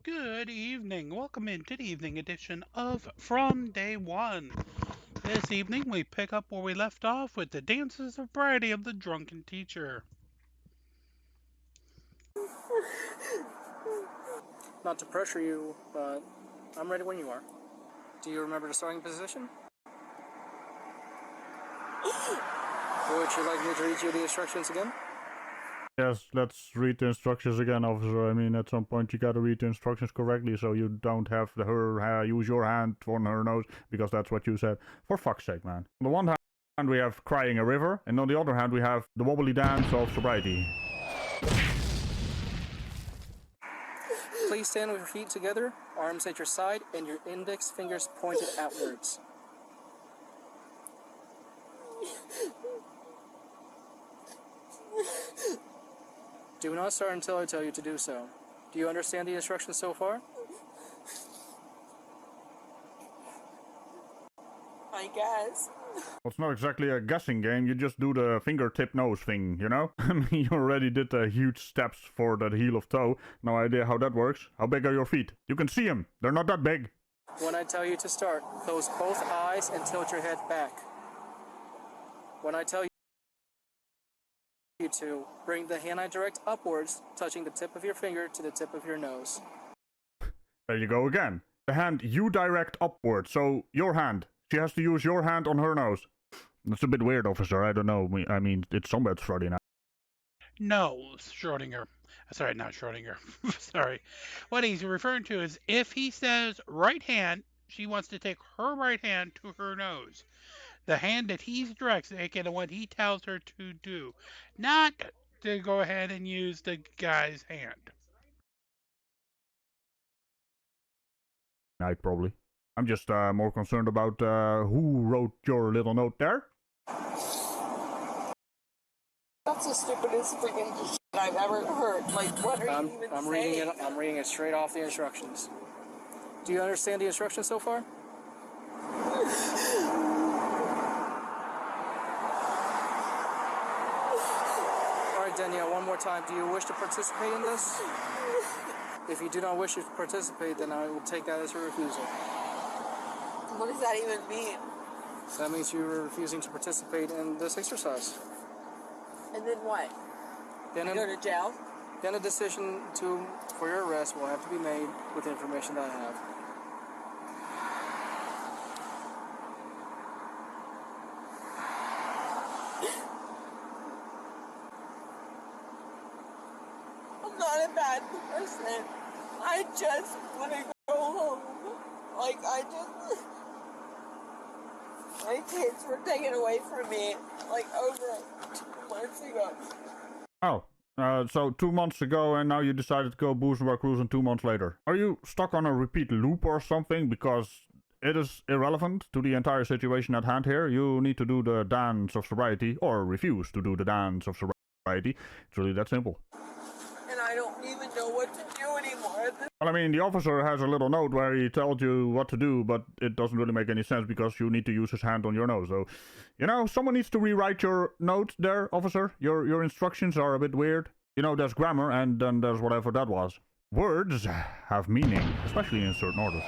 Good evening. Welcome into the evening edition of From Day One. This evening we pick up where we left off with the dances of sobriety of the drunken teacher. Not to pressure you, but I'm ready when you are. Do you remember the starting position? Would you like me to read you the instructions again? Yes, let's read the instructions again, officer. I mean, at some point you gotta read the instructions correctly so you don't have her use your hand on her nose, because that's what you said. For fuck's sake, man. On the one hand, we have crying a river, and on the other hand, we have the wobbly dance of sobriety. Please stand with your feet together, arms at your side, and your index fingers pointed outwards. Do not start until I tell you to do so. Do you understand the instructions so far? I guess. Well, it's not exactly a guessing game, you just do the fingertip nose thing, you know? I mean, you already did the huge steps for that heel of toe. No idea how that works. How big are your feet? You can see them. They're not that big. When I tell you to start, close both eyes and tilt your head back. When I tell you to, bring the hand eye direct upwards, touching the tip of your finger to the tip of your nose. There you go again. The hand you direct upward, so your hand. She has to use your hand on her nose. That's a bit weird, officer. I don't know. I mean, it's somewhat Friday night. No, Schrodinger. Sorry, not Schrodinger. Sorry. What he's referring to is if he says right hand, she wants to take her right hand to her nose. The hand that he directs, aka what he tells her to do, not to go ahead and use the guy's hand. Night, probably. I'm just more concerned about who wrote your little note there. That's the stupidest freaking shit I've ever heard. Like, what are you even I'm saying? I'm reading it straight off the instructions. Do you understand the instructions so far? Alright, Danielle, one more time. Do you wish to participate in this? If you do not wish to participate, then I will take that as a refusal. What does that even mean? So that means you're refusing to participate in this exercise. And then what? Then Go to jail? Then a decision for your arrest will have to be made with the information that I have. I'm not a bad person. I just want to go home. Like, my kids were taken away from me, like, over 2 months ago. Oh, so 2 months ago, and now you decided to go booze and cruising 2 months later. Are you stuck on a repeat loop or something? Because it is irrelevant to the entire situation at hand here. You need to do the dance of sobriety, or refuse to do the dance of sobriety. It's really that simple. And I don't even know what to do anymore. Well, I mean, the officer has a little note where he tells you what to do, but it doesn't really make any sense because you need to use his hand on your nose. So, you know, someone needs to rewrite your note there, officer. Your instructions are a bit weird. You know, there's grammar, and then there's whatever that was. Words have meaning, especially in certain orders.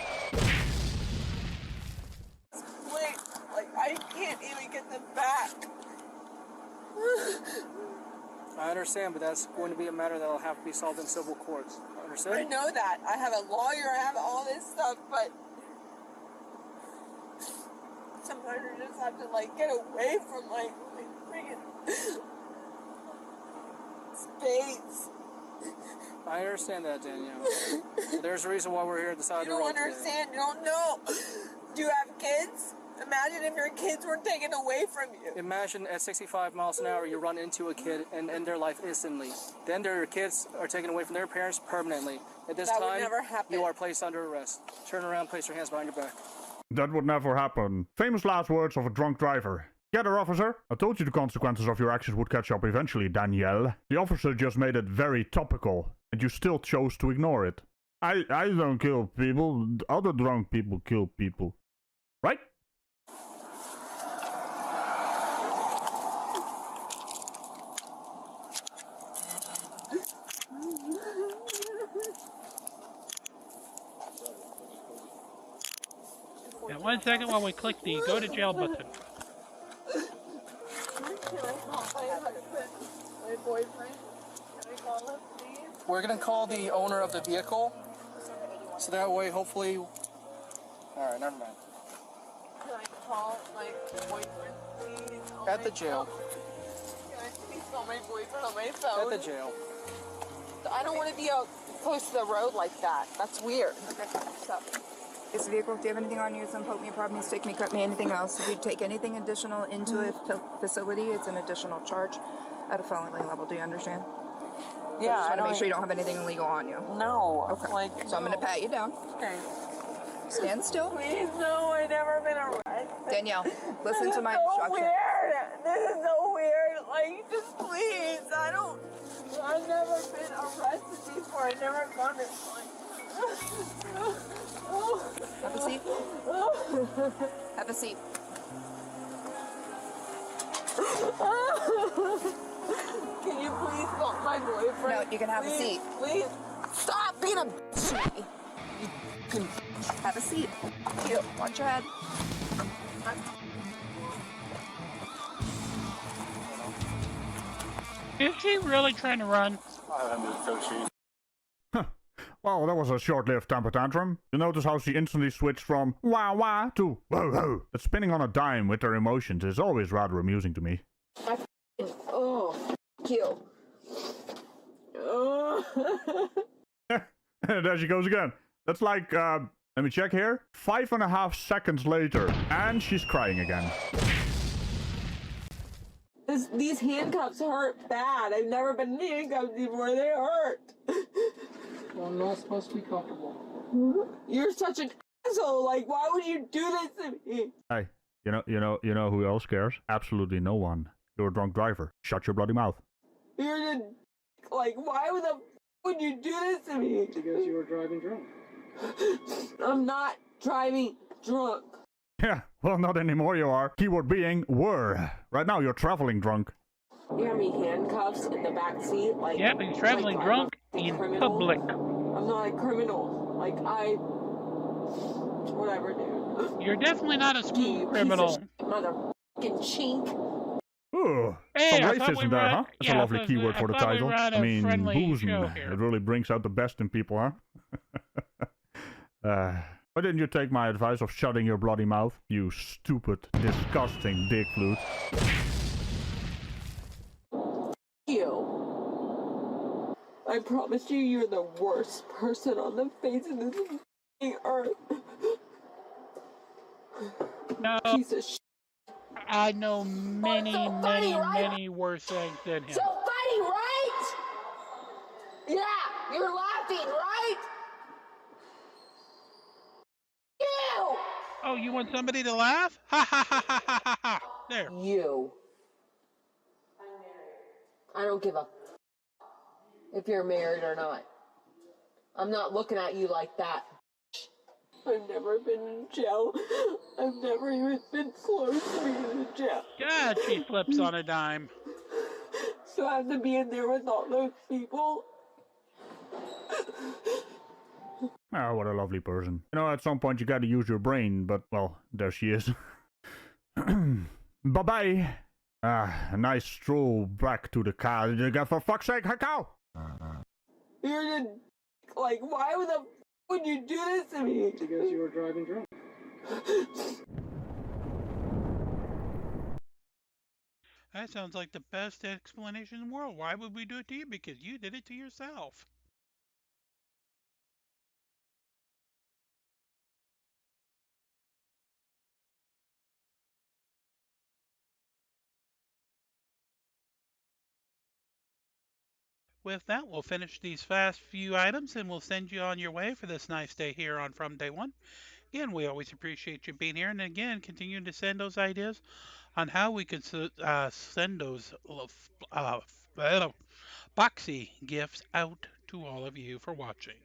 Wait, like, I can't even get them back. I understand, but that's going to be a matter that will have to be solved in civil courts. Understood? I know that. I have a lawyer, I have all this stuff, but sometimes you just have to, like, get away from, like freaking space. I understand that, Danielle. There's a reason why we're here at the side You of the road don't understand. You don't know. Do you have kids? Imagine if your kids were taken away from you. today. Imagine at 65 miles an hour you run into a kid and end their life instantly. Then their kids are taken away from their parents permanently. At this That would time, never happen. you are placed under arrest. Turn around, place your hands behind your back. That would never happen. Famous last words of a drunk driver. Get her, officer. I told you the consequences of your actions would catch up eventually, Danielle. The officer just made it very topical, and you still chose to ignore it. I don't kill people. Other drunk people kill people. Right? Now, 1 second while we click the go to jail button. Can I call my husband, my boyfriend? Can I call him, please? We're gonna call the owner of the vehicle, so that way, hopefully. All right, never mind. Can I call my boyfriend, please? On At my the jail. phone? Can I please call my boyfriend on my phone? At the jail. I don't want to be out close to the road like that. That's weird. Okay, stop. This vehicle, do you have anything on you? Some poke me, prod me, stick me, cut me, anything else? If you take anything additional into a facility, it's an additional charge at a felony level. Do you understand? Yeah, Just I want to don't make sure you don't have anything illegal on you. No. Okay. Like, So I'm going to pat you down. Okay. Stand still. Please, no, I've never been arrested. Danielle, listen This to is my so instructions. weird. This is so weird. Like, just please. I've never been arrested before. I've never gone to, Have a seat. Have a seat. Can you please call my boyfriend? No, you can have a Please, seat. Please. Stop being a bitch. Have a seat. You. Watch your head. Is she really trying to run? Huh. Well, that was a short-lived temper tantrum. You notice how she instantly switched from wah wah to whoa whoa. That spinning on a dime with her emotions is always rather amusing to me. Oh, you. There she goes again. That's like, let me check here. 5.5 seconds later, and she's crying again. These handcuffs hurt bad. I've never been handcuffed before. They hurt. Well, I'm not supposed to be comfortable. You're such an asshole. Like, why would you do this to me? Hey, you know who else cares? Absolutely no one. You're a drunk driver. Shut your bloody mouth. You're the like, why would you do this to me? Because you were driving drunk. I'm not driving drunk. Yeah, well, not anymore you are. Keyword being were. Right now you're traveling drunk. You have me handcuffs in the back seat, like. Yeah, but he's traveling like drunk I'm a in criminal. public. I'm not a criminal. Like whatever, dude. You're definitely not a You smooth piece of criminal. shit, motherfucking chink. Ooh, Hey, some I thought we racism were there, at- huh? That's yeah, a I lovely thought- keyword I for the thought we title. were at a I mean, friendly boozing. show here. It really brings out the best in people, huh? Why didn't you take my advice of shutting your bloody mouth? You stupid, disgusting dick flute. You. I promise you, you're the worst person on the face of this f***ing earth. No, Piece of shit. I know many, so funny, many, right? many worse things than him. So funny, right? Yeah, you're laughing, right? You! Oh, you want somebody to laugh? Ha ha ha ha ha ha ha. There. You. I don't give a if you're married or not. I'm not looking at you like that. I've never been in jail. I've never even been close to being in jail. God, she flips on a dime. So I have to be in there with all those people. Oh, what a lovely person. You know, at some point you gotta use your brain, but, well, there she is. Bye-bye. A nice stroll back to the car. For fuck's sake, cow! You're the like, why would you do this to me? Because you were driving drunk. That sounds like the best explanation in the world. Why would we do it to you? Because you did it to yourself. With that, we'll finish these fast few items and we'll send you on your way for this nice day here on From Day One. Again, we always appreciate you being here, and again, continue to send those ideas on how we could send those boxy gifts out to all of you for watching.